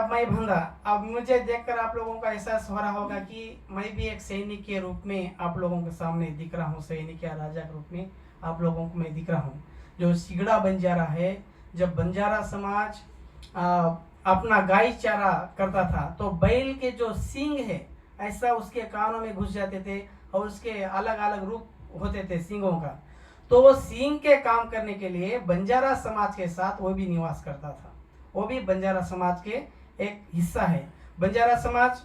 अब मैं बंदा, अब मुझे देखकर आप लोगों का एहसास हो रहा होगा कि मैं भी एक सैनिक के रूप में आप लोगों के सामने दिख रहा हूँ, सैनिक या राजा के रूप में आप लोगों को मैं दिख रहा हूँ। जो सिगड़ा बंजारा है, जब बंजारा समाज अपना गाय चारा करता था तो बैल के जो सींग है ऐसा उसके कानों में घुस जाते थे और उसके अलग अलग रूप होते थे सींगों का। तो वो सींग के काम करने के लिए बंजारा समाज के साथ वो भी निवास करता था। वो भी बंजारा समाज के एक हिस्सा है। बंजारा समाज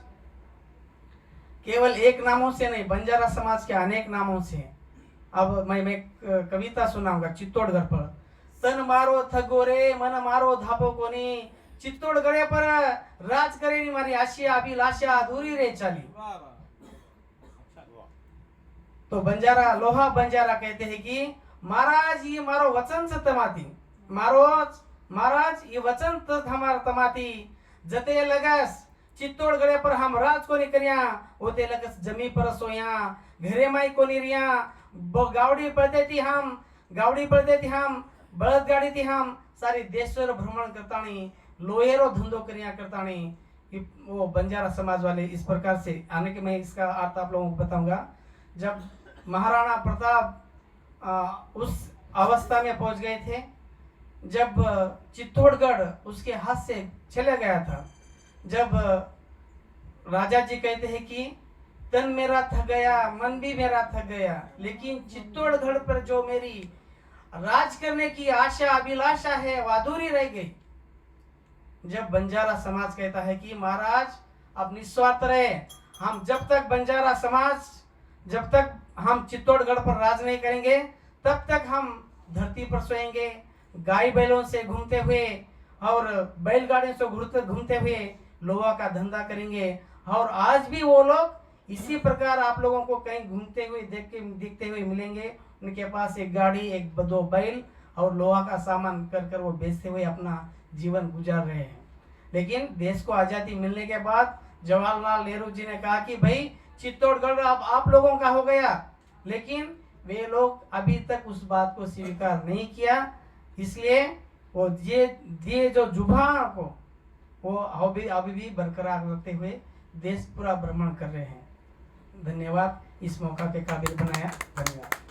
केवल एक नामों से नहीं, बंजारा समाज के अनेक नामों से है। अब मैं कविता सुनाऊंगा चित्तौड़गढ़ पर। तन मारो थगोरे मन मारो धापो कोनी, चित्तौड़गढ़ पर राज करे मारी आशिया अभिलाषा अधूरी रे चली। तो बंजारा लोहा बंजारा कहते हैं कि महाराज ये मारो वचन से तमाती, महाराज ये वचन तक हमारा तमाती, जते लगस चित्तौड़गढ़ पर हम राज को नहीं करिया, होते लगस जमी पर सोया, घरे माई को नहीं रिया, गावड़ी पड़ते थी हम बलद गाड़ी थी हम, सारी देशवर भ्रमण करता नहीं, लोहेरो धंधो करिया करता नहीं। वो बंजारा समाज वाले इस प्रकार से आने के, मैं इसका अर्थ आप लोगों को बताऊंगा। जब महाराणा प्रताप उस अवस्था में पहुंच गए थे जब चित्तौड़गढ़ उसके हाथ से चला गया था, जब राजा जी कहते हैं कि तन मेरा थक गया मन भी मेरा थक गया, लेकिन चित्तौड़गढ़ पर जो मेरी राज करने की आशा अभिलाषा है वो अधूरी रह गई। जब बंजारा समाज कहता है कि महाराज अब निस्वार्थ रहे, हम जब तक बंजारा समाज, जब तक हम चित्तौड़गढ़ पर राज नहीं करेंगे तब तक हम धरती पर सोएंगे, गाय बैलों से घूमते हुए और बैलगाड़ियों से घूमते हुए लोहा का धंधा करेंगे। और आज भी वो लोग इसी प्रकार आप लोगों को कहीं घूमते हुए दिखते हुए मिलेंगे। उनके पास एक गाड़ी, एक दो बैल और लोहा का सामान कर कर वो बेचते हुए अपना जीवन गुजार रहे हैं। लेकिन देश को आज़ादी मिलने के बाद जवाहरलाल नेहरू जी ने कहा कि भाई चित्तौड़गढ़ अब आप लोगों का हो गया, लेकिन वे लोग अभी तक उस बात को स्वीकार नहीं किया। इसलिए वो ये जो जुबान को वो अभी भी बरकरार रखते हुए देश पूरा भ्रमण कर रहे हैं। धन्यवाद, इस मौका के काबिल बनाया। धन्यवाद।